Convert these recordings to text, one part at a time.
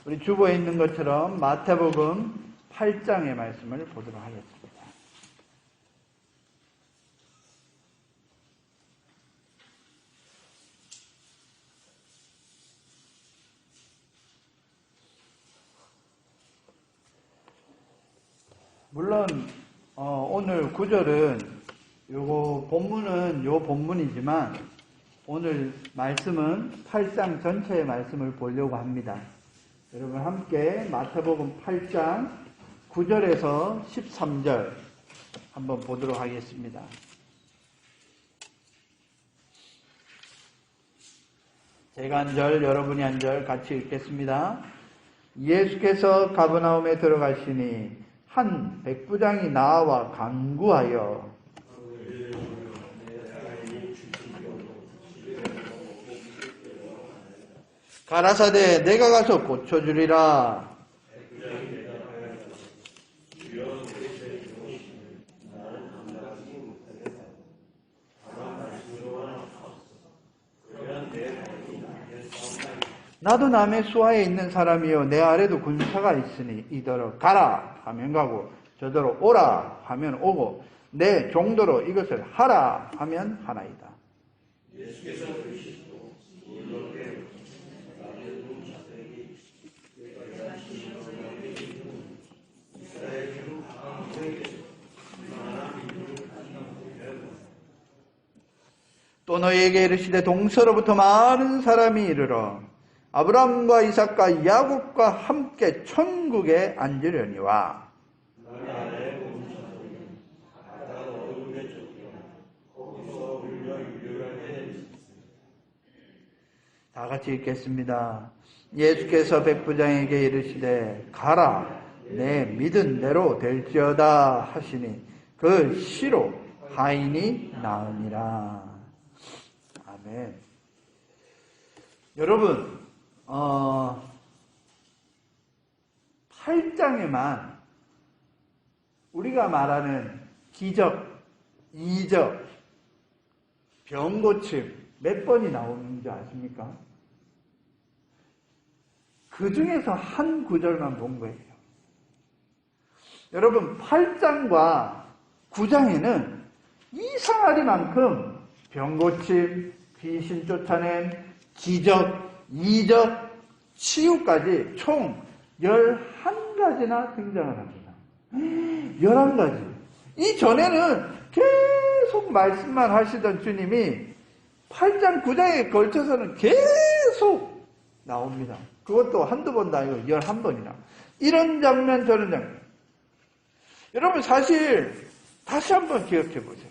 우리 주보에 있는 것처럼 마태복음 8장의 말씀을 보도록 하겠습니다. 물론 오늘 구절은 본문은 요 본문이지만 오늘 말씀은 8장 전체의 말씀을 보려고 합니다. 여러분 함께 마태복음 8장 9절에서 13절 한번 보도록 하겠습니다. 제가 한 절, 여러분이 한 절 같이 읽겠습니다. 예수께서 가버나움에 들어가시니 한 백부장이 나와 간구하여 가라사대 내가 가서 고쳐주리라. 나도 남의 수하에 있는 사람이요 내 아래도 군사가 있으니 이더러 가라 하면 가고 저더러 오라 하면 오고 내 종도로 이것을 하라 하면 하나이다. 또 너희에게 이르시되 동서로부터 많은 사람이 이르러 아브라함과 이삭과 야곱과 함께 천국에 앉으려니와 다 같이 읽겠습니다. 예수께서 백부장에게 이르시되 가라 내 믿은 대로 될지어다 하시니 그 시로 하인이 나으니라. 아멘. 여러분 8장에만 우리가 말하는 기적, 이적, 병고침 몇 번이 나오는지 아십니까? 그 중에서 한 구절만 본 거예요. 여러분 8장과 9장에는 이상하리만큼 병고침, 귀신 쫓아냄, 기적, 이적, 치유까지 총 11가지나 등장을 합니다. 11가지. 이전에는 계속 말씀만 하시던 주님이 8장, 9장에 걸쳐서는 계속 나옵니다. 그것도 한두 번도 아니고 11번이나. 이런 장면, 저런 장면. 여러분 사실 다시 한번 기억해 보세요.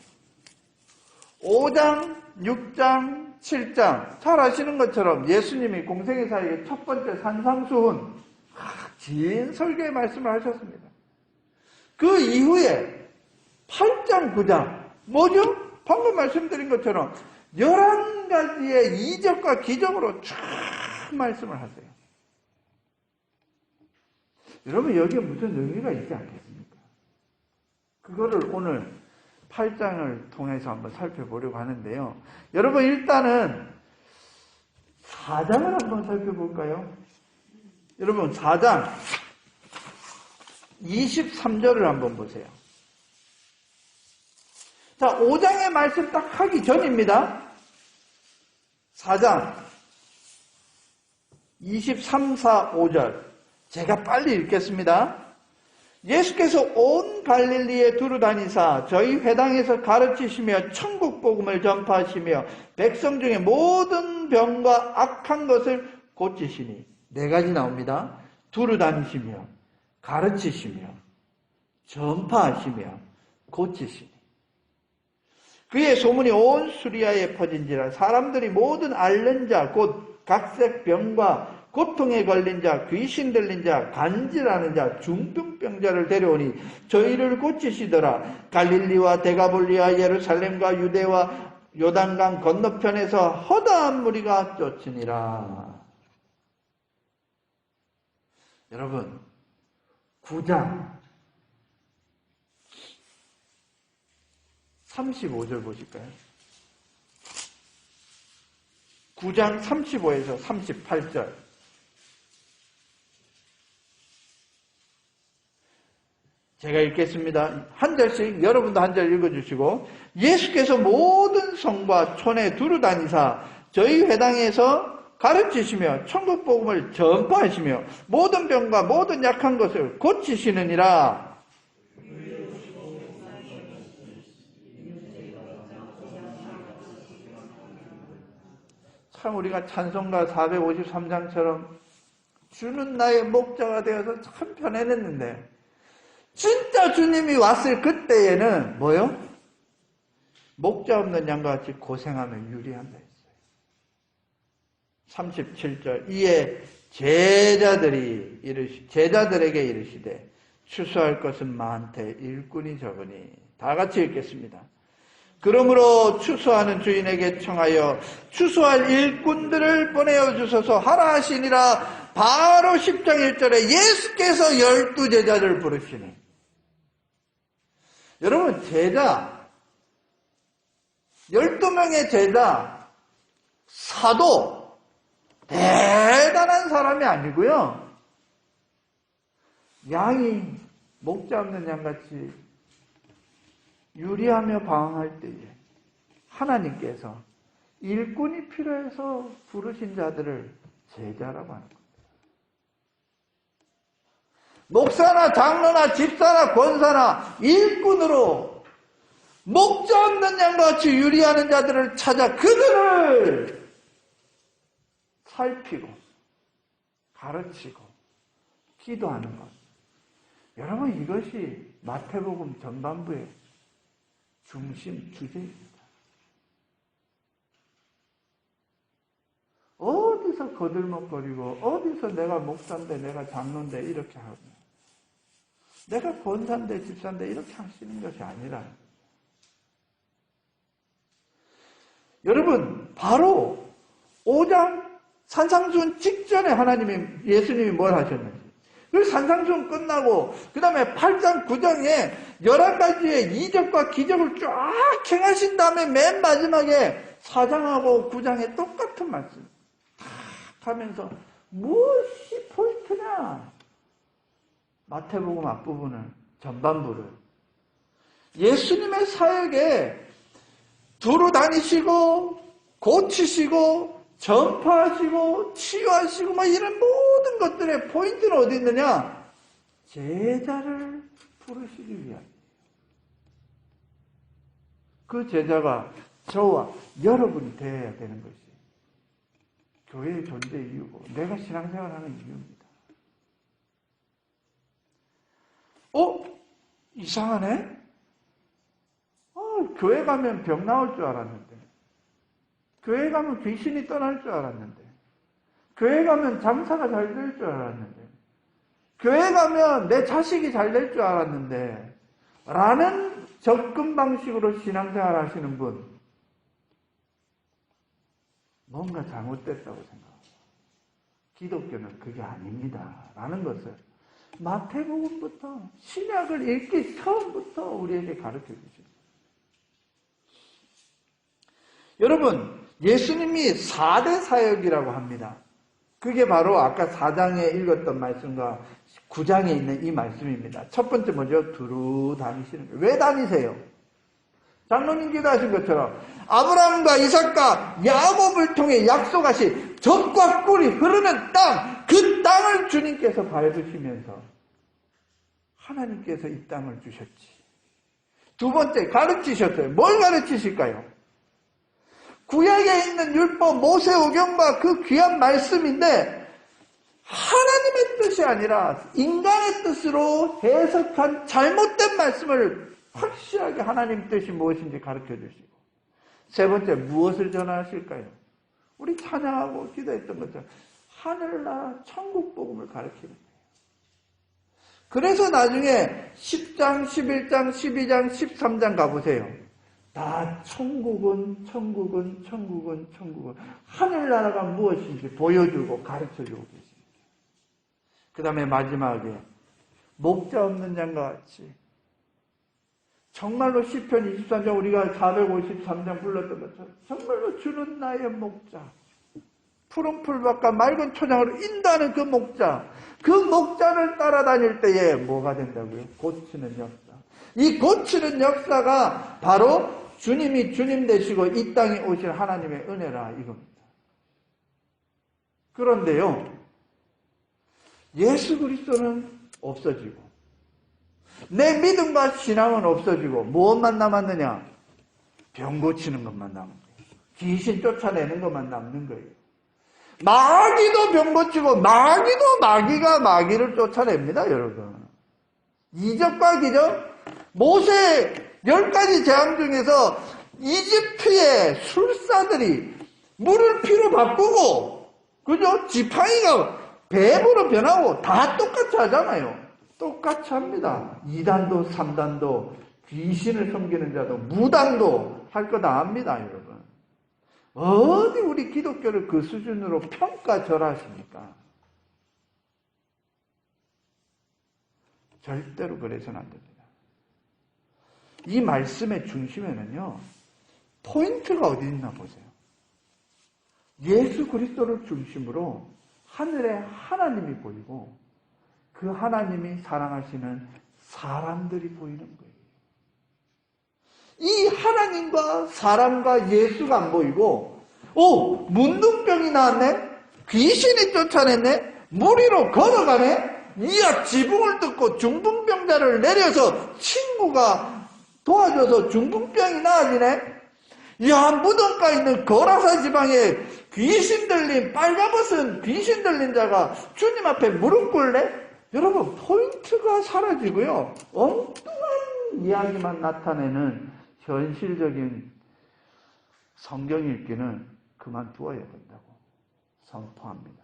5장, 6장, 7장 잘 아시는 것처럼 예수님이 공생의 사역의 첫 번째 산상수훈 긴 설교의 말씀을 하셨습니다. 그 이후에 8장, 9장 뭐죠? 방금 말씀드린 것처럼 11가지의 이적과 기적으로 쫙 말씀을 하세요. 여러분 여기에 무슨 의미가 있지 않겠습니까? 그거를 오늘 8장을 통해서 한번 살펴보려고 하는데요. 여러분 일단은 4장을 한번 살펴볼까요? 여러분 4장 23절을 한번 보세요. 자, 5장의 말씀 딱 하기 전입니다. 4장 23, 4, 5절 제가 빨리 읽겠습니다. 예수께서 온 갈릴리에 두루 다니사 저희 회당에서 가르치시며 천국 복음을 전파하시며 백성 중에 모든 병과 악한 것을 고치시니 4가지 나옵니다. 두루 다니시며 가르치시며 전파하시며 고치시니 그의 소문이 온 수리아에 퍼진지라 사람들이 모든 앓는 자 곧 각색 병과 고통에 걸린 자, 귀신 들린 자, 간질하는 자, 중풍병자를 데려오니 저희를 고치시더라. 갈릴리와 데가볼리와 예루살렘과 유대와 요단강 건너편에서 허다한 무리가 쫓으니라. 여러분 9장 35절 보실까요? 9장 35에서 38절 제가 읽겠습니다. 한 절씩 여러분도 한 절 읽어주시고, 예수께서 모든 성과 촌에 두루 다니사 저희 회당에서 가르치시며 천국 복음을 전파하시며 모든 병과 모든 약한 것을 고치시느니라. 참 우리가 찬송가 453장처럼 주는 나의 목자가 되어서 참 편안했는데, 진짜 주님이 왔을 그때에는 뭐요? 목자 없는 양과 같이 고생하면 유리한다 했어요. 37절 이에 제자들에게 이르시되 추수할 것은 많되 일꾼이 적으니. 다 같이 읽겠습니다. 그러므로 추수하는 주인에게 청하여 추수할 일꾼들을 보내어 주소서 하라 하시니라. 바로 10장 1절에 예수께서 12제자를 부르시니. 여러분, 제자 12명의 제자, 사도 대단한 사람이 아니고요, 양이 목자 없는 양같이 유리하며 방황할 때에 하나님께서 일꾼이 필요해서 부르신 자들을 제자라고 하는 겁니다. 목사나 장로나 집사나 권사나 일꾼으로 목자 없는 양과 같이 유리하는 자들을 찾아 그들을 살피고 가르치고 기도하는 것. 여러분, 이것이 마태복음 전반부의 중심 주제입니다. 어디서 거들먹거리고 어디서 내가 목사인데 내가 장로인데 이렇게 하고 내가 권사인데 집사인데 이렇게 하시는 것이 아니라, 여러분, 바로 5장 산상수훈 직전에 예수님이 뭘 하셨는지, 그 산상수훈 끝나고 그 다음에 8장 9장에 11가지의 이적과 기적을 쫙 행하신 다음에 맨 마지막에 4장하고 9장에 똑같은 말씀 탁 하면서 무엇이 포인트냐? 마태복음 앞부분을, 전반부를 예수님의 사역에 두루 다니시고 고치시고 전파하시고 치유하시고 뭐 이런 모든 것들의 포인트는 어디 있느냐? 제자를 부르시기 위한. 그 제자가 저와 여러분이 되어야 되는 것이 교회의 존재 이유고 내가 신앙생활하는 이유입니다. 이상하네? 교회 가면 병 나올 줄 알았는데, 교회 가면 귀신이 떠날 줄 알았는데, 교회 가면 장사가 잘 될 줄 알았는데, 교회 가면 내 자식이 잘 될 줄 알았는데 라는 접근 방식으로 신앙생활 하시는 분, 뭔가 잘못됐다고 생각합니다. 기독교는 그게 아닙니다 라는 것을 마태복음부터 신약을 읽기 처음부터 우리에게 가르쳐 주십니다. 여러분, 예수님이 4대 사역이라고 합니다. 그게 바로 아까 4장에 읽었던 말씀과 9장에 있는 이 말씀입니다. 첫 번째 뭐죠? 두루 다니시는 거예요. 왜 다니세요? 장로님 기도하신 것처럼 아브라함과 이삭과 야곱을 통해 약속하신 젖과 꿀이 흐르는 땅, 그 땅을 주님께서 밟으시면서 하나님께서 이 땅을 주셨지. 두 번째, 가르치셨어요. 뭘 가르치실까요? 구약에 있는 율법, 모세오경과 그 귀한 말씀인데 하나님의 뜻이 아니라 인간의 뜻으로 해석한 잘못된 말씀을 확실하게 하나님 뜻이 무엇인지 가르쳐 주시고, 세 번째, 무엇을 전하실까요? 우리 찬양하고 기도했던 것처럼 하늘나라 천국 복음을 가르치는 거예요. 그래서 나중에 10장, 11장, 12장, 13장 가보세요. 다 천국은 하늘나라가 무엇인지 보여주고 가르쳐주고 계십니다. 그 다음에 마지막에 목자 없는 양과 같이 정말로 시편 23장 우리가 453장 불렀던 것처럼 정말로 주는 나의 목자, 푸른 풀밭과 맑은 초장으로 인도하는 그 목자, 그 목자를 따라다닐 때에 뭐가 된다고요? 고치는 역사. 이 고치는 역사가 바로 주님이 주님 되시고 이 땅에 오실 하나님의 은혜라 이겁니다. 그런데요, 예수 그리스도는 없어지고 내 믿음과 신앙은 없어지고 무엇만 남았느냐? 병 고치는 것만 남은 거예요. 귀신 쫓아내는 것만 남는 거예요. 마귀도 병 고치고 마귀도 마귀가 마귀를 쫓아냅니다, 여러분. 이적과 기적, 모세 10가지 재앙 중에서 이집트의 술사들이 물을 피로 바꾸고, 그죠? 지팡이가 뱀으로 변하고 다 똑같이 하잖아요. 똑같이 합니다. 2단도 3단도 귀신을 섬기는 자도 무당도 할 거 다 합니다, 여러분. 어디 우리 기독교를 그 수준으로 평가절하십니까? 절대로 그래서는 안 됩니다. 이 말씀의 중심에는요, 포인트가 어디 있나 보세요. 예수 그리스도를 중심으로 하늘에 하나님이 보이고 그 하나님이 사랑하시는 사람들이 보이는 거예요. 이 하나님과 사람과 예수가 안 보이고, 문둥병이 나왔네? 귀신이 쫓아냈네? 물 위로 걸어가네? 이야, 지붕을 뜯고 중풍병자를 내려서 친구가 도와줘서 중풍병이 나아지네? 이야, 무덤가 있는 거라사 지방에 귀신 들린, 빨가벗은 귀신 들린 자가 주님 앞에 무릎 꿇네? 여러분, 포인트가 사라지고요. 엉뚱한 이야기만 나타내는 현실적인 성경 읽기는 그만두어야 된다고 선포합니다.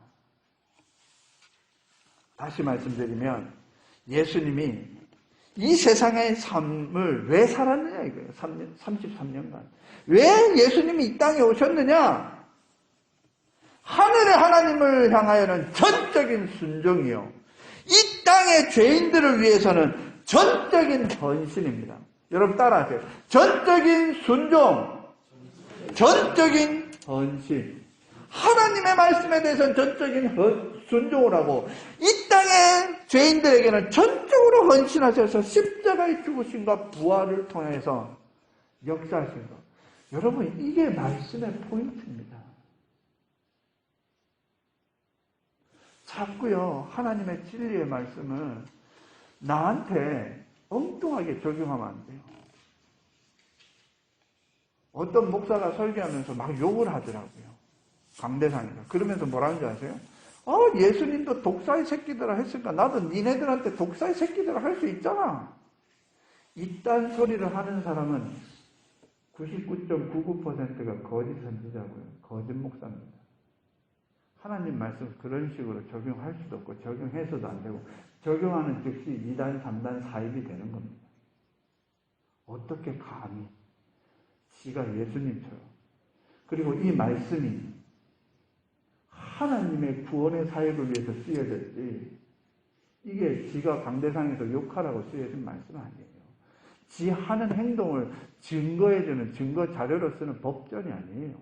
다시 말씀드리면 예수님이 이 세상의 삶을 왜 살았느냐 이거예요. 33년간. 왜 예수님이 이 땅에 오셨느냐? 하늘의 하나님을 향하여는 전적인 순종이요. 이 땅의 죄인들을 위해서는 전적인 헌신입니다. 여러분 따라하세요. 전적인 순종, 전적인 헌신. 하나님의 말씀에 대해서는 전적인 순종을 하고 이 땅의 죄인들에게는 전적으로 헌신하셔서 십자가의 죽으심과 부활을 통해서 역사하신 것. 여러분 이게 말씀의 포인트입니다. 자꾸요 하나님의 진리의 말씀을 나한테 엉뚱하게 적용하면 안 돼요. 어떤 목사가 설교하면서 막 욕을 하더라고요. 강대상에서. 그러면서 뭐라는 줄 아세요? 예수님도 독사의 새끼들아 했으니까 나도 니네들한테 독사의 새끼들아 할 수 있잖아. 이딴 소리를 하는 사람은 99.99%가 거짓 선지자고요. 거짓 목사입니다. 하나님 말씀 그런 식으로 적용할 수도 없고 적용해서도 안 되고 적용하는 즉시 2단, 3단 사입이 되는 겁니다. 어떻게 감히 지가 예수님처럼 그리고 이 말씀이 하나님의 구원의 사역을 위해서 쓰여졌지 이게 지가 강대상에서 욕하라고 쓰여진 말씀은 아니에요. 지 하는 행동을 증거해주는 증거 자료로 쓰는 법전이 아니에요.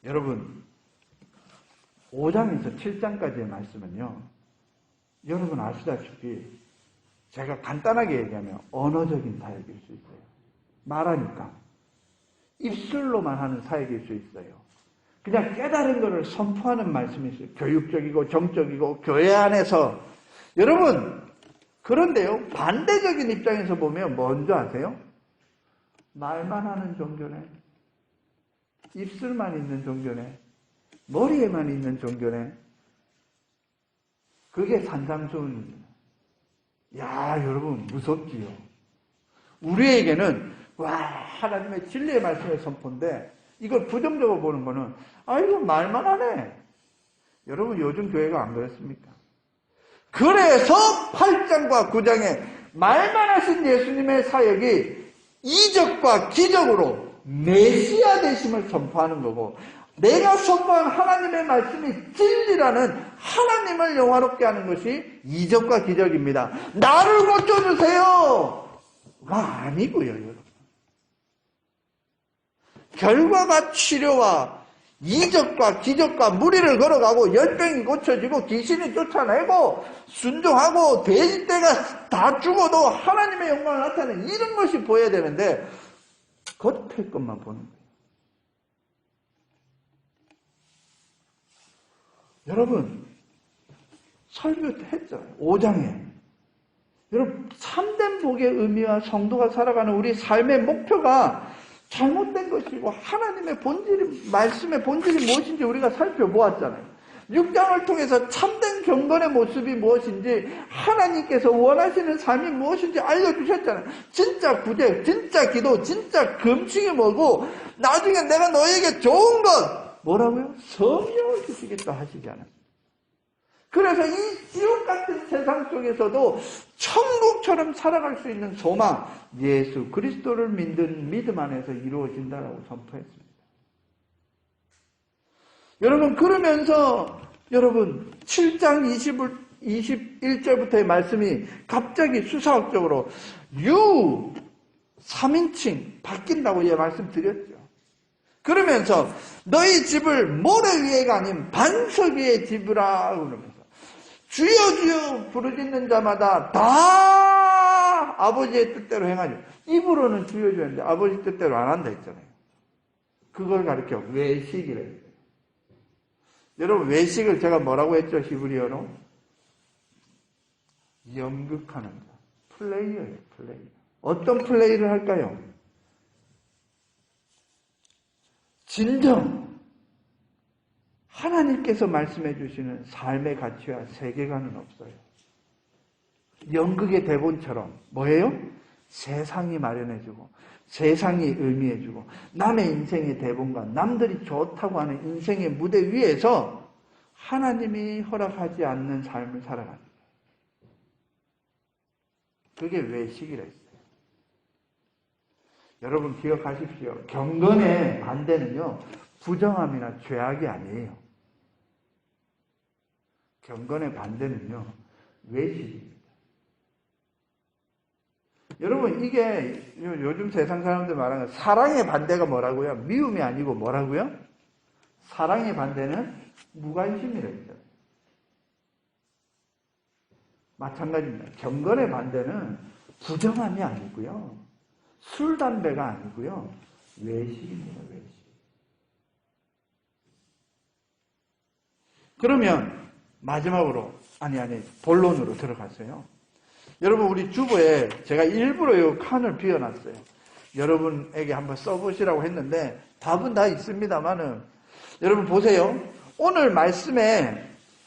여러분 5장에서 7장까지의 말씀은요. 여러분 아시다시피 제가 간단하게 얘기하면 언어적인 사역일 수 있어요. 말하니까 입술로만 하는 사역일 수 있어요. 그냥 깨달은 것을 선포하는 말씀이 있어요. 교육적이고 정적이고 교회 안에서 여러분 그런데요. 반대적인 입장에서 보면 뭔지 아세요? 말만 하는 종교네. 입술만 있는 종교네. 머리에만 있는 종교네. 그게 산상수훈입니다. 야, 여러분 무섭지요. 우리에게는 하나님의 진리의 말씀의 선포인데 이걸 부정적으로 보는 거는 이거 말만 하네. 여러분 요즘 교회가 안 그렇습니까? 그래서 8장과 9장에 말만 하신 예수님의 사역이 이적과 기적으로 메시아 되심을 선포하는 거고 내가 선포한 하나님의 말씀이 진리라는 하나님을 영화롭게 하는 것이 이적과 기적입니다. 나를 고쳐주세요! 가 아니고요, 여러분. 결과가 치료와 이적과 기적과 무리를 걸어가고 열병이 고쳐지고 귀신이 쫓아내고 순종하고 돼지떼가 다 죽어도 하나님의 영광을 나타내는 이런 것이 보여야 되는데 겉의 것만 보는 거예요. 여러분 설교했잖아요. 5장에 여러분 참된 복의 의미와 성도가 살아가는 우리 삶의 목표가 잘못된 것이고 하나님의 본질이, 말씀의 본질이 무엇인지 우리가 살펴보았잖아요. 6장을 통해서 참된 경건의 모습이 무엇인지, 하나님께서 원하시는 삶이 무엇인지 알려주셨잖아요. 진짜 구제, 진짜 기도, 진짜 금식이 뭐고, 나중에 내가 너에게 좋은 것, 뭐라고요? 성령을 주시겠다 하시지 않았어요. 그래서 이 지옥 같은 세상 속에서도 천국처럼 살아갈 수 있는 소망, 예수 그리스도를 믿는 믿음 안에서 이루어진다라고 선포했습니다. 여러분 그러면서 여러분 7장 21절부터의 말씀이 갑자기 수사학적으로 3인칭 바뀐다고 말씀드렸죠. 그러면서 너희 집을 모래 위에가 아닌 반석 위에 집으라 그러면서 주여 주여 부르짖는 자마다 다 아버지의 뜻대로 행하죠. 입으로는 주여 주여 하는데 아버지 뜻대로 안 한다 했잖아요. 그걸 가르쳐 외식이라 했어요. 여러분 외식을 제가 뭐라고 했죠? 히브리어로? 연극하는 자. 플레이어예요. 플레이어. 어떤 플레이를 할까요? 진정 하나님께서 말씀해 주시는 삶의 가치와 세계관은 없어요. 연극의 대본처럼 뭐예요? 세상이 마련해주고 세상이 의미해주고 남의 인생의 대본과 남들이 좋다고 하는 인생의 무대 위에서 하나님이 허락하지 않는 삶을 살아가는 거예요. 그게 외식이라 했어요. 여러분 기억하십시오. 경건의 반대는요, 부정함이나 죄악이 아니에요. 경건의 반대는요, 외식입니다. 여러분 이게 요즘 세상 사람들 말하는 사랑의 반대가 뭐라고요? 미움이 아니고 뭐라고요? 사랑의 반대는 무관심이라고 했죠. 마찬가지입니다. 경건의 반대는 부정함이 아니고요. 술, 담배가 아니고요. 외식입니다. 외식. 그러면 마지막으로 본론으로 들어갔어요. 여러분 우리 주보에 제가 일부러 이 칸을 비워놨어요. 여러분에게 한번 써보시라고 했는데 답은 다 있습니다만은 여러분 보세요. 오늘 말씀의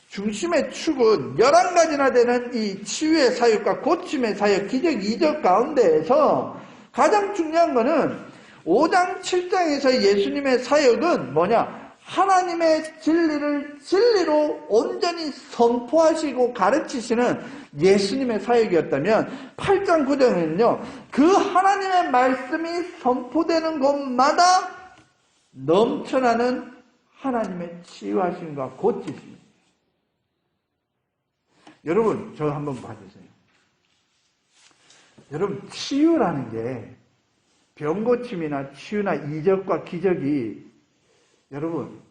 중심의 축은 11가지나 되는 이 치유의 사역과 고침의 사역, 기적, 이적 가운데에서 가장 중요한 거는 5장, 7장에서 예수님의 사역은 뭐냐? 하나님의 진리를 진리로 온전히 선포하시고 가르치시는 예수님의 사역이었다면 8장, 9장에는요. 그 하나님의 말씀이 선포되는 곳마다 넘쳐나는 하나님의 치유하심과 고치심. 여러분 저 한번 봐주세요. 여러분 치유라는 게 병고침이나 치유나 이적과 기적이 여러분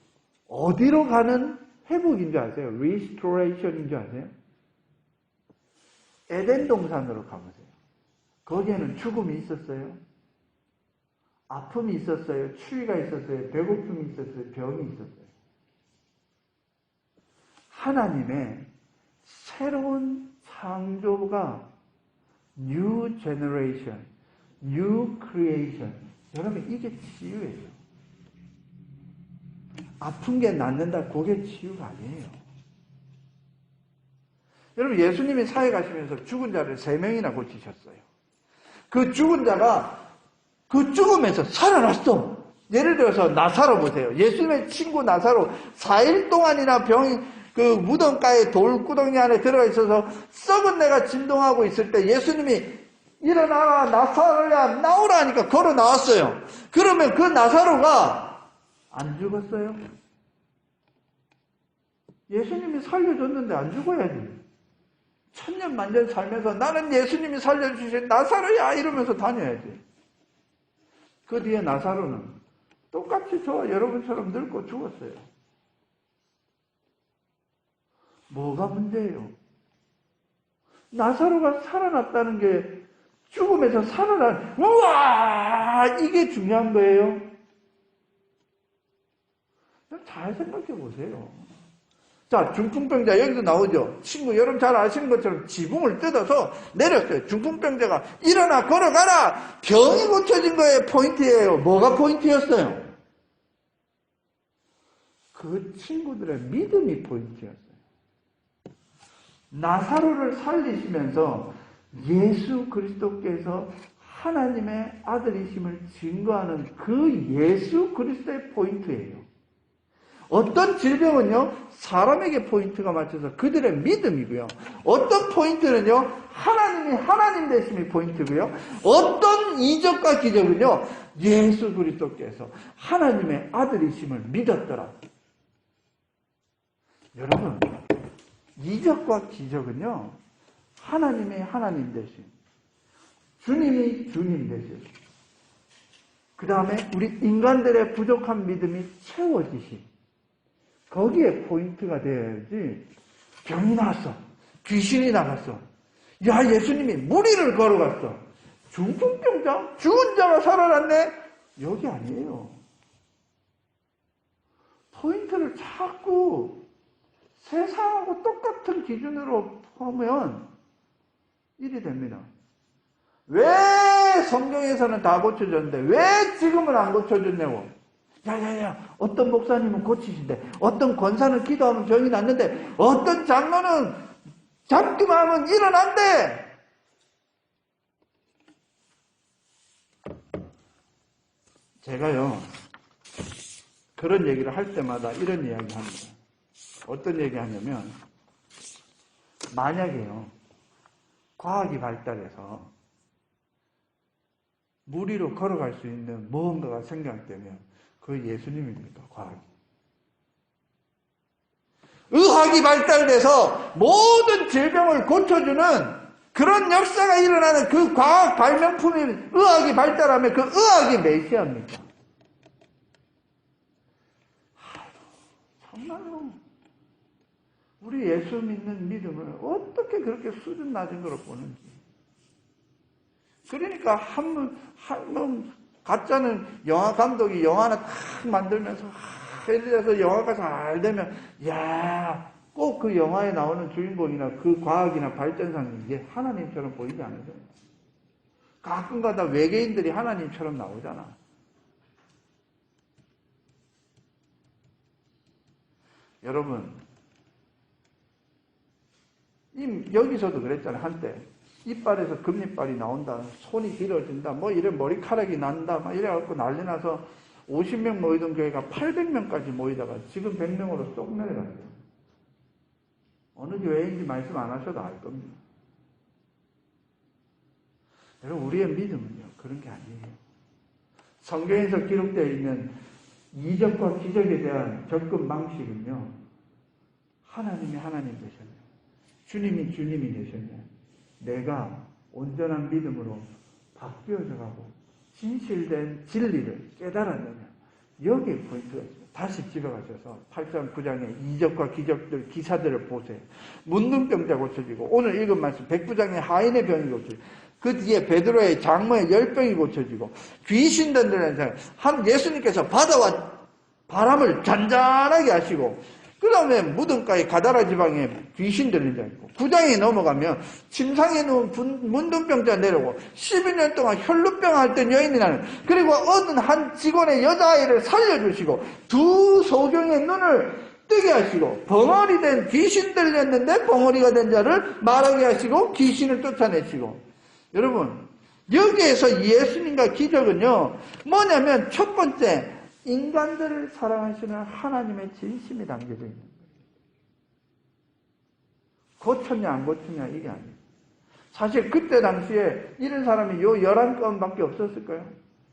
어디로 가는 회복인 줄 아세요? restoration인 줄 아세요? 에덴 동산으로 가보세요. 거기에는 죽음이 있었어요. 아픔이 있었어요. 추위가 있었어요. 배고픔이 있었어요. 병이 있었어요. 하나님의 새로운 창조가 New Generation, New Creation. 여러분 이게 치유예요. 아픈 게 낫는다, 그게 치유가 아니에요. 여러분 예수님이 사역하시면서 죽은 자를 3명이나 고치셨어요. 그 죽은 자가 그 죽음에서 살아났어. 예를 들어서 나사로 보세요. 예수님의 친구 나사로 4일 동안이나 그 무덤가에 돌구덩이 안에 들어가 있어서 썩은 내가 진동하고 있을 때 예수님이 일어나라 나사로야 나오라 하니까 걸어 나왔어요. 그러면 그 나사로가 안 죽었어요? 예수님이 살려줬는데 안 죽어야지. 천년만년 살면서 나는 예수님이 살려주신 나사로야 이러면서 다녀야지. 그 뒤에 나사로는 똑같이 저와 여러분처럼 늙고 죽었어요. 뭐가 문제예요? 나사로가 살아났다는 게 죽음에서 살아난, 우와! 이게 중요한 거예요. 잘 생각해 보세요. 자, 중풍병자 여기서 나오죠. 친구 여러분 잘 아시는 것처럼 지붕을 뜯어서 내렸어요. 중풍병자가 일어나 걸어가라. 병이 고쳐진 거에 포인트예요. 뭐가 포인트였어요? 그 친구들의 믿음이 포인트였어요. 나사로를 살리시면서 예수 그리스도께서 하나님의 아들이심을 증거하는 그 예수 그리스도의 포인트예요. 어떤 질병은요, 사람에게 포인트가 맞춰서 그들의 믿음이고요. 어떤 포인트는요, 하나님이 하나님 되심이 포인트고요. 어떤 이적과 기적은요, 예수 그리스도께서 하나님의 아들이심을 믿었더라. 여러분, 이적과 기적은요, 하나님의 하나님 되심, 주님이 주님 되심, 그 다음에 우리 인간들의 부족한 믿음이 채워지심, 거기에 포인트가 되어야지. 병이 나왔어, 귀신이 나갔어, 야 예수님이 무리를 걸어갔어, 중풍병자, 죽은 자가 살아났네, 여기 아니에요. 포인트를 자꾸 세상하고 똑같은 기준으로 보면 일이 됩니다. 왜 성경에서는 다 고쳐졌는데 왜 지금은 안 고쳐졌냐고. 야야야, 어떤 목사님은 고치신대, 어떤 권사는 기도하면 병이 낫는데, 어떤 장로는 잡기만 하면 일어난대. 제가요, 그런 얘기를 할 때마다 이런 이야기 합니다. 어떤 얘기 하냐면, 만약에요, 과학이 발달해서 무리로 걸어갈 수 있는 무언가가 생각되면 그 예수님입니까? 과학이. 의학이 발달돼서 모든 질병을 고쳐주는 그런 역사가 일어나는 그 과학 발명품이 의학이 발달하면 그 의학이 메시아입니까? 정말로 우리 예수 믿는 믿음을 어떻게 그렇게 수준 낮은 걸로 보는지. 그러니까 한번 가짜는 영화 감독이 영화 하나 딱 만들면서 헬리에서 영화가 잘 되면 야, 꼭 그 영화에 나오는 주인공이나 그 과학이나 발전상이 이게 하나님처럼 보이지 않으세요? 가끔가다 외계인들이 하나님처럼 나오잖아. 여러분, 여기서도 그랬잖아요. 한때 이빨에서 금이빨이 나온다, 손이 길어진다, 뭐 이래 머리카락이 난다, 막 이래갖고 난리 나서 50명 모이던 교회가 800명까지 모이다가 지금 100명으로 쏙 내려갔어요. 어느 교회인지 말씀 안 하셔도 알 겁니다. 여러분, 우리의 믿음은요, 그런 게 아니에요. 성경에서 기록되어 있는 이적과 기적에 대한 접근 방식은요, 하나님이 하나님 되셨네요. 주님이 주님이 되셨네요. 내가 온전한 믿음으로 바뀌어져 가고 진실된 진리를 깨달았느냐, 여기에 포인트가 있습니다. 다시 집에 가셔서 8장 9장의 이적과 기적들 기사들을 보세요. 문둥병자 고쳐지고, 오늘 읽은 말씀 백부장의 하인의 병이 고쳐지고, 그 뒤에 베드로의 장모의 열병이 고쳐지고, 귀신 든드는 사람, 예수님께서 바다와 바람을 잔잔하게 하시고, 그 다음에 무덤가에 가다라 지방에 귀신 들린 자 있고, 9장에 넘어가면 침상에 누운 문둥병자 내려오고 12년 동안 혈루병 앓던 여인이 나는, 그리고 어떤 한 직원의 여자아이를 살려주시고 두 소경의 눈을 뜨게 하시고, 벙어리 된 귀신 들렸는데 벙어리가 된 자를 말하게 하시고 귀신을 쫓아내시고. 여러분, 여기에서 예수님과 기적은요, 뭐냐면 첫 번째, 인간들을 사랑하시는 하나님의 진심이 담겨져 있는 거예요. 고쳤냐 안 고쳤냐 이게 아니에요. 사실 그때 당시에 이런 사람이 요 11건밖에 없었을 거예요.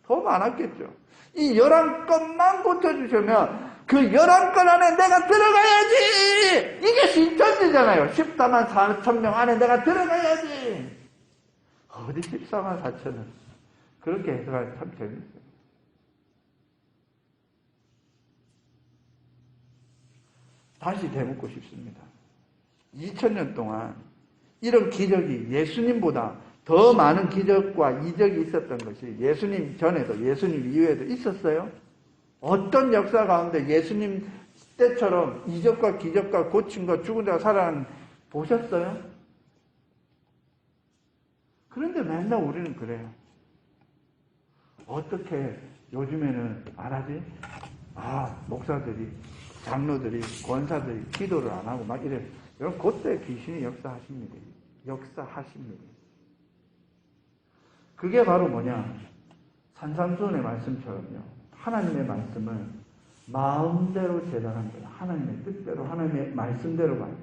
더 많았겠죠. 이 11건만 고쳐주시면 그 11건 안에 내가 들어가야지! 이게 신천지잖아요. 14만 4천 명 안에 내가 들어가야지! 어디 14만 4천은. 그렇게 해석하면 참 재밌어요. 다시 되묻고 싶습니다. 2000년 동안 이런 기적이 예수님보다 더 많은 기적과 이적이 있었던 것이 예수님 전에도 예수님 이후에도 있었어요? 어떤 역사 가운데 예수님 때처럼 이적과 기적과 고침과 죽은 자가 살아난 보셨어요? 그런데 맨날 우리는 그래요. 어떻게 요즘에는 안 하지? 목사들이, 장로들이, 권사들이 기도를 안 하고 막 이래. 여러분, 그때 귀신이 역사하십니다. 역사하십니다. 그게 바로 뭐냐? 산삼손의 말씀처럼요. 하나님의 말씀을 마음대로 제단한 거예요. 하나님의 뜻대로, 하나님의 말씀대로 가요.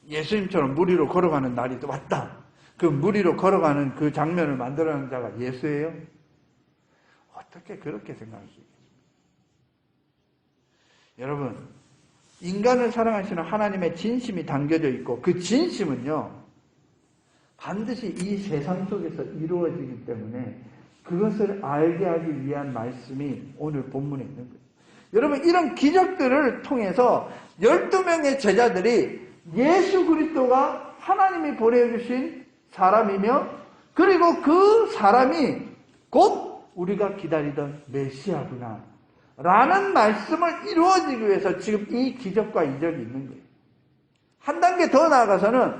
예수님처럼 물 위로 걸어가는 날이 왔다. 그 물 위로 걸어가는 그 장면을 만들어낸 자가 예수예요? 어떻게 그렇게 생각할 수 있겠습니까? 여러분, 인간을 사랑하시는 하나님의 진심이 담겨져 있고 그 진심은요, 반드시 이 세상 속에서 이루어지기 때문에 그것을 알게 하기 위한 말씀이 오늘 본문에 있는 거예요. 여러분, 이런 기적들을 통해서 12명의 제자들이 예수 그리스도가 하나님이 보내주신 사람이며, 그리고 그 사람이 곧 우리가 기다리던 메시아구나 라는 말씀을 이루어지기 위해서 지금 이 기적과 이적이 있는 거예요. 한 단계 더 나아가서는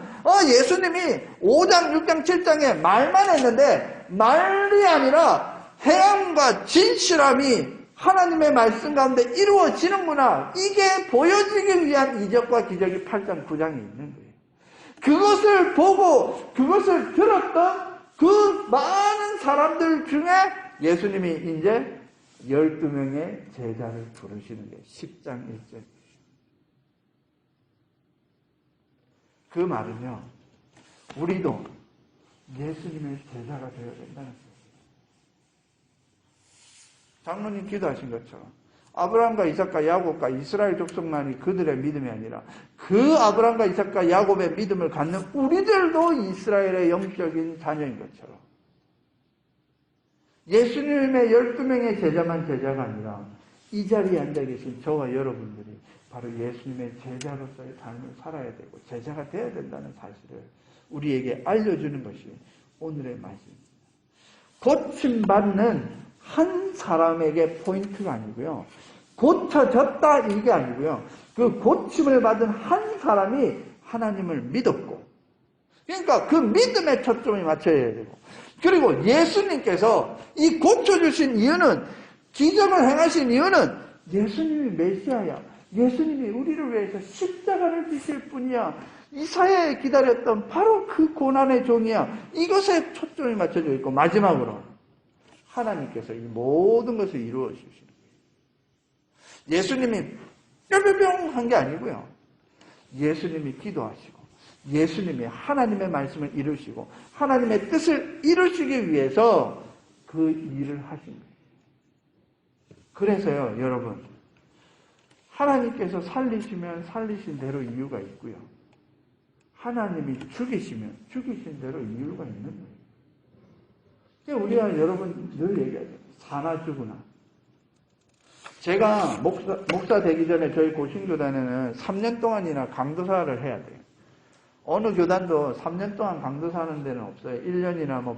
예수님이 5장, 6장, 7장에 말만 했는데 말이 아니라 행함과 진실함이 하나님의 말씀 가운데 이루어지는구나. 이게 보여지기 위한 이적과 기적이 8장, 9장에 있는 거예요. 그것을 보고 그것을 들었던 그 많은 사람들 중에 예수님이 이제 12명의 제자를 부르시는 게 10장 1절. 그 말은요, 우리도 예수님의 제자가 되어야 된다는 거예요. 장로님 기도하신 것처럼 아브라함과 이삭과 야곱과 이스라엘 족속만이 그들의 믿음이 아니라 그 아브라함과 이삭과 야곱의 믿음을 갖는 우리들도 이스라엘의 영적인 자녀인 것처럼 예수님의 12명의 제자만 제자가 아니라 이 자리에 앉아 계신 저와 여러분들이 바로 예수님의 제자로서의 삶을 살아야 되고 제자가 되어야 된다는 사실을 우리에게 알려주는 것이 오늘의 말씀입니다. 고침받는 한 사람에게 포인트가 아니고요. 고쳐졌다 이게 아니고요. 그 고침을 받은 한 사람이 하나님을 믿었고, 그러니까 그 믿음에 초점이 맞춰야 되고, 그리고 예수님께서 이 고쳐주신 이유는, 기적을 행하신 이유는 예수님이 메시아야. 예수님이 우리를 위해서 십자가를 지실 뿐이야. 이사야에 기다렸던 바로 그 고난의 종이야. 이것에 초점이 맞춰져 있고, 마지막으로 하나님께서 이 모든 것을 이루어 주시는 거예요. 예수님이 뿅뿅뿅 한 게 아니고요. 예수님이 기도하시고 예수님이 하나님의 말씀을 이루시고 하나님의 뜻을 이루시기 위해서 그 일을 하신 거예요. 그래서요, 여러분, 하나님께서 살리시면 살리신 대로 이유가 있고요. 하나님이 죽이시면 죽이신 대로 이유가 있는 거예요. 우리가 여러분 늘 얘기하죠. 사나 죽으나. 제가 목사 되기 전에 저희 고신교단에는 3년 동안이나 강도사를 해야 돼요. 어느 교단도 3년 동안 강도사 하는 데는 없어요. 1년이나 뭐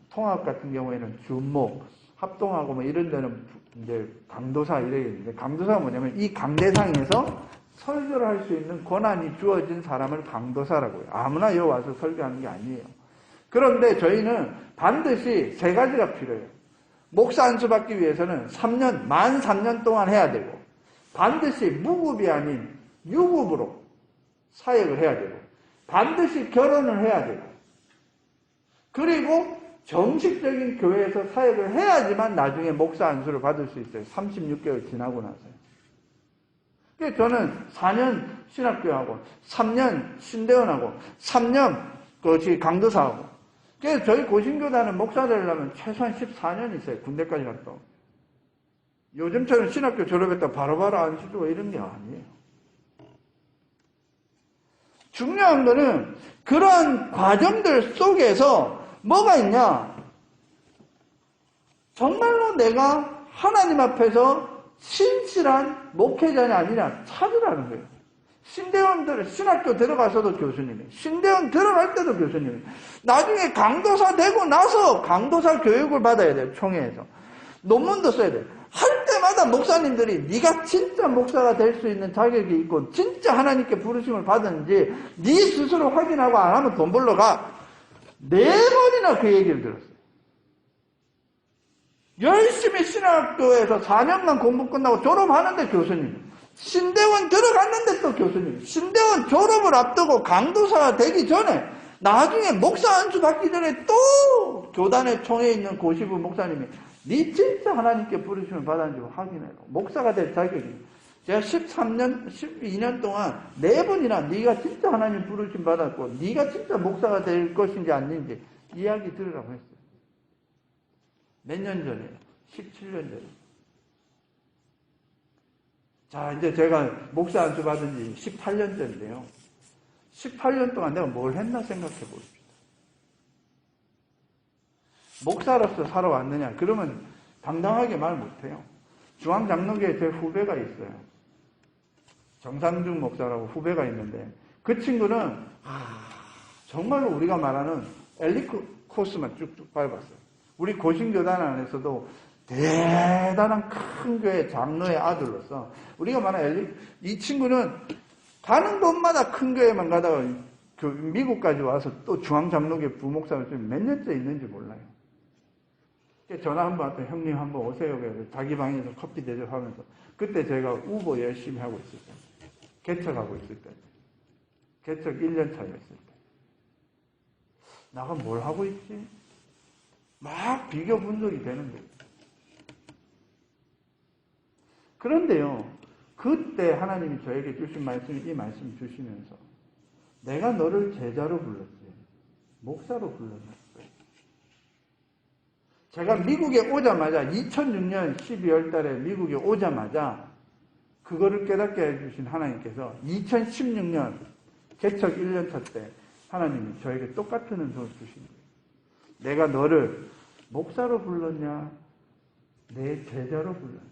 통합 같은 경우에는 주목, 합동하고 뭐 이런 데는 이제 강도사 이래겠는데, 강도사가 뭐냐면 이 강대상에서 설교를 할 수 있는 권한이 주어진 사람을 강도사라고 해요. 아무나 여기 와서 설교하는 게 아니에요. 그런데 저희는 반드시 3가지가 필요해요. 목사 안수 받기 위해서는 3년, 만 3년 동안 해야 되고, 반드시 무급이 아닌 유급으로 사역을 해야 되고, 반드시 결혼을 해야 되고, 그리고 정식적인 교회에서 사역을 해야지만 나중에 목사 안수를 받을 수 있어요. 36개월 지나고 나서요. 그래서 저는 4년 신학교하고, 3년 신대원하고, 3년 그것이 강도사하고, 그래서 저희 고신교단은 목사 되려면 최소한 14년 있어요. 군대까지 갔다. 요즘처럼 신학교 졸업했다 바로바로 안수주고 이런 게 아니에요. 중요한 거는 그러한 과정들 속에서 뭐가 있냐? 정말로 내가 하나님 앞에서 신실한 목회자냐 아니냐 찾으라는 거예요. 신학교 들어가서도 교수님이, 신대원 들어갈 때도 교수님이, 나중에 강도사 되고 나서 강도사 교육을 받아야 돼요. 총회에서. 논문도 써야 돼요. 할 때마다 목사님들이 네가 진짜 목사가 될 수 있는 자격이 있고 진짜 하나님께 부르심을 받았는지 네 스스로 확인하고 안 하면 돈 벌러 가. 4번이나 그 얘기를 들었어요. 열심히 신학교에서 4년간 공부 끝나고 졸업하는데 교수님, 신대원 들어갔는데 또 교수님, 신대원 졸업을 앞두고 강도사가 되기 전에 나중에 목사 안수 받기 전에 또 교단의 총회에 있는 고시부 목사님이 네 진짜 하나님께 부르심을 받았는지 확인해라. 목사가 될 자격이. 제가 12년 동안 4번이나 네가 진짜 하나님 부르심 받았고 네가 진짜 목사가 될 것인지 아닌지 이야기 들으라고 했어요. 몇 년 전이에요? 17년 전에. 자, 이제 제가 목사 안수 받은 지 18년 전인데요. 18년 동안 내가 뭘 했나 생각해 봅시다. 목사로서 살아왔느냐? 그러면 당당하게 말 못해요. 중앙장로교에 제 후배가 있어요. 정상중 목사라고 후배가 있는데 그 친구는 정말로 우리가 말하는 엘리트 코스만 쭉쭉 밟았어요. 우리 고신교단 안에서도 대단한 큰 교회 장로의 아들로서 우리가 말하는 이 친구는 가는 곳마다 큰 교회만 가다가 미국까지 와서 또 중앙장로교 부목사로 지금 몇 년째 있는지 몰라요. 전화 한번 왔더니 형님 한번 오세요. 그래서 자기 방에서 커피 대접하면서 그때 제가 우보 열심히 하고 있을 때 개척하고 있을 때 개척 1년 차였을 때 나가 뭘 하고 있지? 막 비교 분석이 되는 거예요. 그런데요, 그때 하나님이 저에게 주신 말씀이 이 말씀 주시면서 내가 너를 제자로 불렀지 목사로 불렀나? 제가 미국에 오자마자 2006년 12월 달에 미국에 오자마자 그거를 깨닫게 해주신 하나님께서 2016년 개척 1년차 때 하나님이 저에게 똑같은 은총을 주신 거예요. 내가 너를 목사로 불렀냐 내 제자로 불렀냐.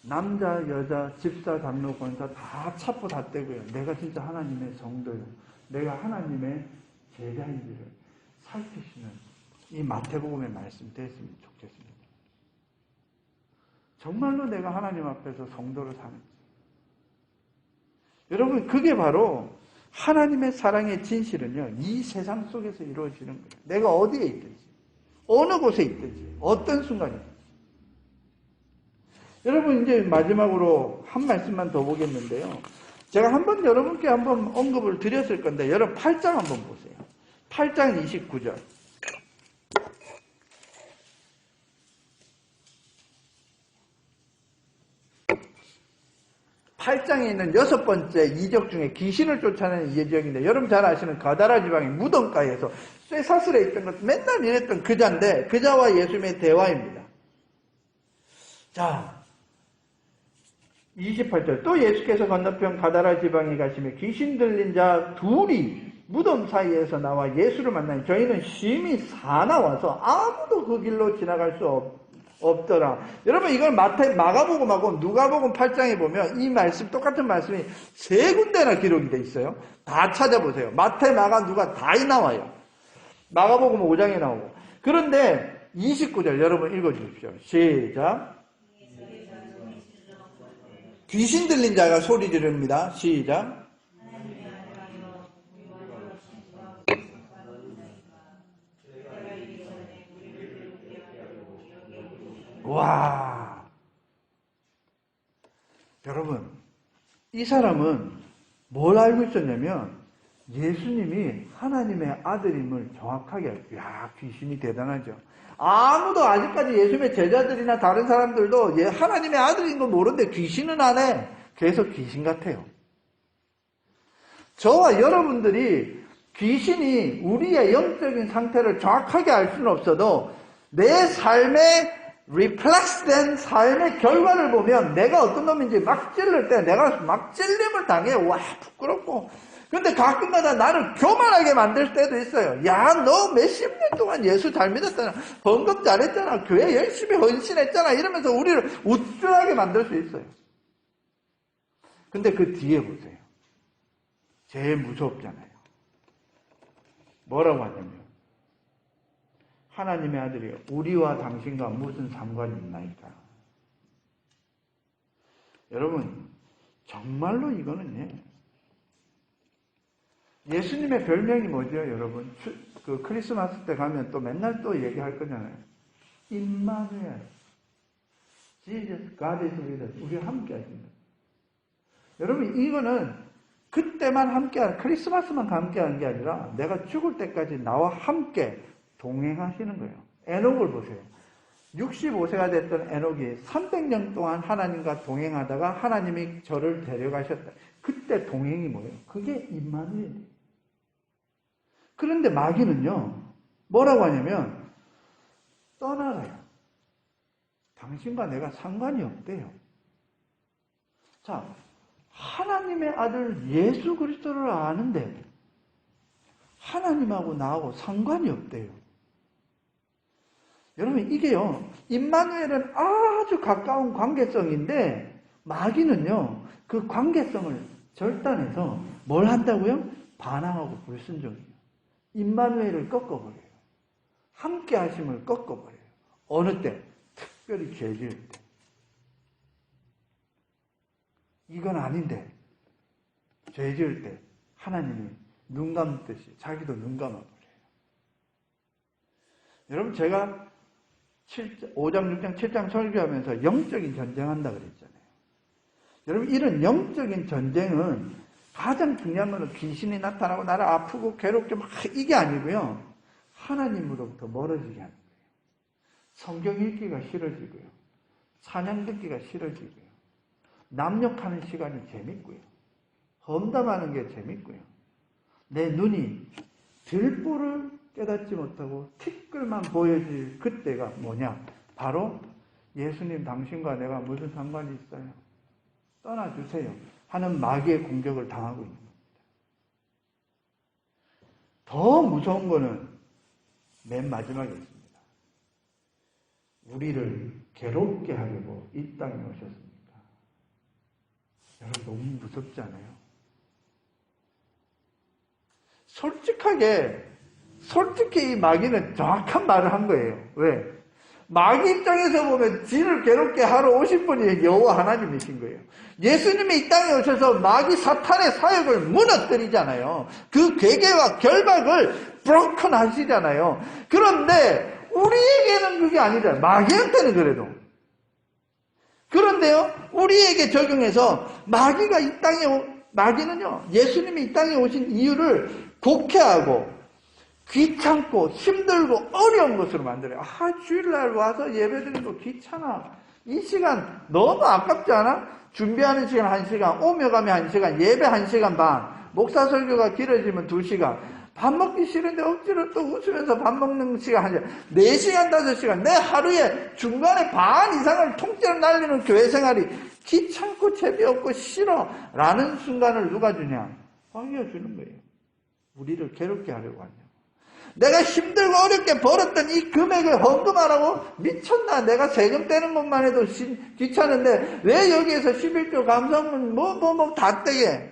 남자 여자 집사 장로 권사 다 차포 다 떼고요. 내가 진짜 하나님의 성도요. 내가 하나님의 제자인지를 살피시는 이 마태복음의 말씀 됐으면 좋겠습니다. 정말로 내가 하나님 앞에서 성도를 사는지. 여러분 그게 바로 하나님의 사랑의 진실은요. 이 세상 속에서 이루어지는 거예요. 내가 어디에 있든지 어느 곳에 있든지 어떤 순간이든지. 여러분 이제 마지막으로 한 말씀만 더 보겠는데요. 제가 한번 여러분께 한번 언급을 드렸을 건데 여러분 8장 한번 보세요. 8장 29절. 8장에 있는 6번째 이적 중에 귀신을 쫓아내는 이적인데 여러분 잘 아시는 가다라 지방의 무덤가에서 쇠사슬에 있던 것 맨날 이랬던 그자인데 그자와 예수님의 대화입니다. 자 28절 또 예수께서 건너편 가다라 지방에 가시며 귀신 들린 자 둘이 무덤 사이에서 나와 예수를 만나니 저희는 심히 사나워서 아무도 그 길로 지나갈 수 없더라. 여러분 이걸 마가복음하고 누가복음 8장에 보면 이 말씀 똑같은 말씀이 3군데나 기록이 돼 있어요. 다 찾아보세요. 마태, 마가, 누가 다 나와요. 마가복음 5장에 나오고. 그런데 29절 여러분 읽어주십시오. 시작. 귀신 들린 자가 소리 지릅니다. 시작. 와, 여러분 이 사람은 뭘 알고 있었냐면 예수님이 하나님의 아들임을 정확하게 알고. 야, 귀신이 대단하죠. 아무도 아직까지 예수님의 제자들이나 다른 사람들도 하나님의 아들인 거 모르는데 귀신은 안 해. 계속 귀신 같아요. 저와 여러분들이 귀신이 우리의 영적인 상태를 정확하게 알 수는 없어도 내 삶에 리플렉스된 삶의 결과를 보면 내가 어떤 놈인지 막 찔릴 때 내가 막 찔림을 당해. 와, 부끄럽고 근데 가끔가다 나를 교만하게 만들 때도 있어요. 야, 너 몇십 년 동안 예수 잘 믿었잖아. 헌금 잘했잖아. 교회 열심히 헌신했잖아. 이러면서 우리를 우쭐하게 만들 수 있어요. 근데 그 뒤에 보세요. 제일 무섭잖아요. 뭐라고 하냐면 하나님의 아들이 우리와 당신과 무슨 상관이 있나이까. 여러분 정말로 이거는요. 예수님의 별명이 뭐죠, 여러분? 그 크리스마스 때 가면 또 맨날 또 얘기할 거잖아요. 임마누엘, Jesus, God is with us. 우리와 함께 하십니다. 여러분 이거는 그때만 함께하는, 크리스마스만 함께하는 게 아니라 내가 죽을 때까지 나와 함께 동행하시는 거예요. 에녹을 보세요. 65세가 됐던 에녹이 300년 동안 하나님과 동행하다가 하나님이 저를 데려가셨다. 그때 동행이 뭐예요? 그게 임마누엘이에요. 그런데 마귀는요, 뭐라고 하냐면, 떠나가요. 당신과 내가 상관이 없대요. 자, 하나님의 아들 예수 그리스도를 아는데, 하나님하고 나하고 상관이 없대요. 여러분, 이게요, 임마누엘은 아주 가까운 관계성인데, 마귀는요, 그 관계성을 절단해서 뭘 한다고요? 반항하고 불순종이에요. 임마누엘을 꺾어버려요. 함께 하심을 꺾어버려요. 어느 때? 특별히 죄 지을 때. 이건 아닌데 죄 지을 때 하나님이 눈 감듯이 자기도 눈 감아버려요. 여러분 제가 5장, 6장, 7장 설교하면서 영적인 전쟁한다 그랬잖아요. 여러분 이런 영적인 전쟁은 가장 중요한 것은 귀신이 나타나고 나를 아프고 괴롭게 막 이게 아니고요. 하나님으로부터 멀어지게 하는 거예요. 성경 읽기가 싫어지고요. 찬양 듣기가 싫어지고요. 남욕하는 시간이 재밌고요. 험담하는 게 재밌고요. 내 눈이 들보를 깨닫지 못하고 티끌만 보여질 그때가 뭐냐? 바로 예수님 당신과 내가 무슨 상관이 있어요? 떠나주세요. 하는 마귀의 공격을 당하고 있는 겁니다. 더 무서운 거는 맨 마지막에 있습니다. 우리를 괴롭게 하려고 이 땅에 오셨습니다. 여러분 너무 무섭지 않아요? 솔직히 이 마귀는 정확한 말을 한 거예요. 왜? 마귀 입장에서 보면 지를 괴롭게 하러 오신 분이 여호와 하나님이신 거예요. 예수님이 이 땅에 오셔서 마귀 사탄의 사역을 무너뜨리잖아요. 그 괴계와 결박을 브로큰 하시잖아요. 그런데 우리에게는 그게 아니라 마귀한테는 그래도. 그런데요, 우리에게 적용해서 마귀는요, 예수님이 이 땅에 오신 이유를 곡해하고 귀찮고 힘들고 어려운 것으로 만들어요. 주일날 와서 예배드리는 거 귀찮아. 이 시간 너무 아깝지 않아? 준비하는 시간 1시간, 오며 가며 1시간, 예배 1시간 반, 목사 설교가 길어지면 2시간, 밥 먹기 싫은데 억지로 또 웃으면서 밥 먹는 시간 1시간, 4시간, 5시간, 내 하루에 중간에 반 이상을 통째로 날리는 교회 생활이 귀찮고 재미없고 싫어 라는 순간을 누가 주냐? 마귀가 주는 거예요. 우리를 괴롭게 하려고 하냐. 내가 힘들고 어렵게 벌었던 이 금액을 헌금하라고? 미쳤나? 내가 세금 떼는 것만 해도 귀찮은데 왜 여기에서 11조 감사문 뭐 다 떼게?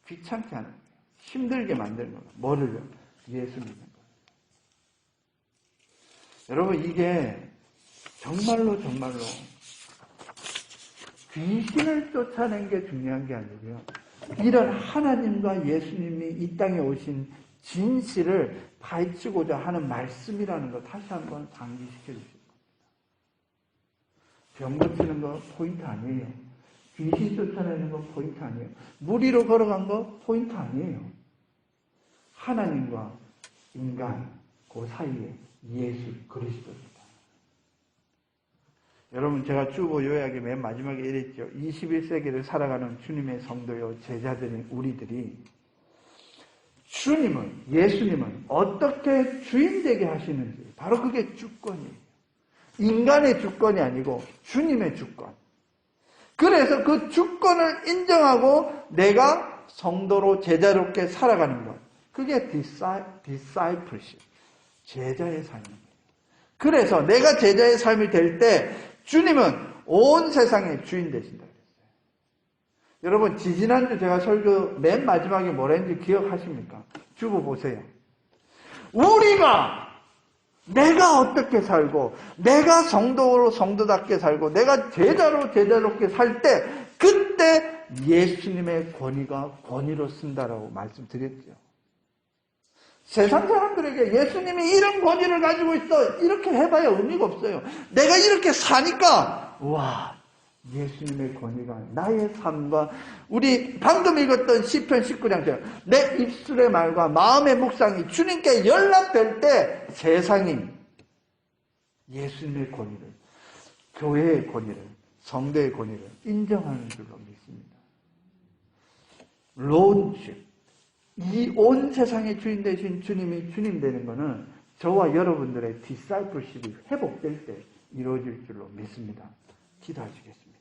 귀찮게 하는 거예요. 힘들게 만드는 거예요. 뭐를요? 예수 믿는 거예요. 여러분 이게 정말로 귀신을 쫓아낸 게 중요한 게 아니고요. 이런 하나님과 예수님이 이 땅에 오신 진실을 파헤치고자 하는 말씀이라는 거 다시 한번 상기시켜 주실 겁니다. 병 고치는 거 포인트 아니에요. 귀신 쫓아내는 거 포인트 아니에요. 물 위로 걸어간 거 포인트 아니에요. 하나님과 인간 그 사이에 예수 그리스도입니다. 여러분 제가 주보 요약의 맨 마지막에 이랬죠. 21세기를 살아가는 주님의 성도요 제자들인 우리들이 예수님은 어떻게 주인되게 하시는지 바로 그게 주권이에요. 인간의 주권이 아니고 주님의 주권. 그래서 그 주권을 인정하고 내가 성도로 제자롭게 살아가는 것. 그게 discipleship. 제자의 삶입니다. 그래서 내가 제자의 삶이 될 때 주님은 온 세상의 주인 되신다 그랬어요. 여러분, 지지난주 제가 설교 맨 마지막에 뭐라 했는지 기억하십니까? 주보 보세요. 내가 어떻게 살고, 내가 성도로 성도답게 살고, 내가 제자로 제자롭게 살 때, 그때 예수님의 권위로 쓴다라고 말씀드렸죠. 세상 사람들에게 예수님이 이런 권위를 가지고 있어, 이렇게 해봐야 의미가 없어요. 내가 이렇게 사니까, 와, 예수님의 권위가 나의 삶과 우리 방금 읽었던 시편 19장처럼 내 입술의 말과 마음의 묵상이 주님께 연락될 때 세상이 예수님의 권위를, 교회의 권위를, 성도의 권위를 인정하는 줄로 믿습니다. 론십, 이 온 세상의 주인 되신 주님이 주님 되는 것은 저와 여러분들의 디사이플십이 회복될 때 이루어질 줄로 믿습니다. 기도하시겠습니다.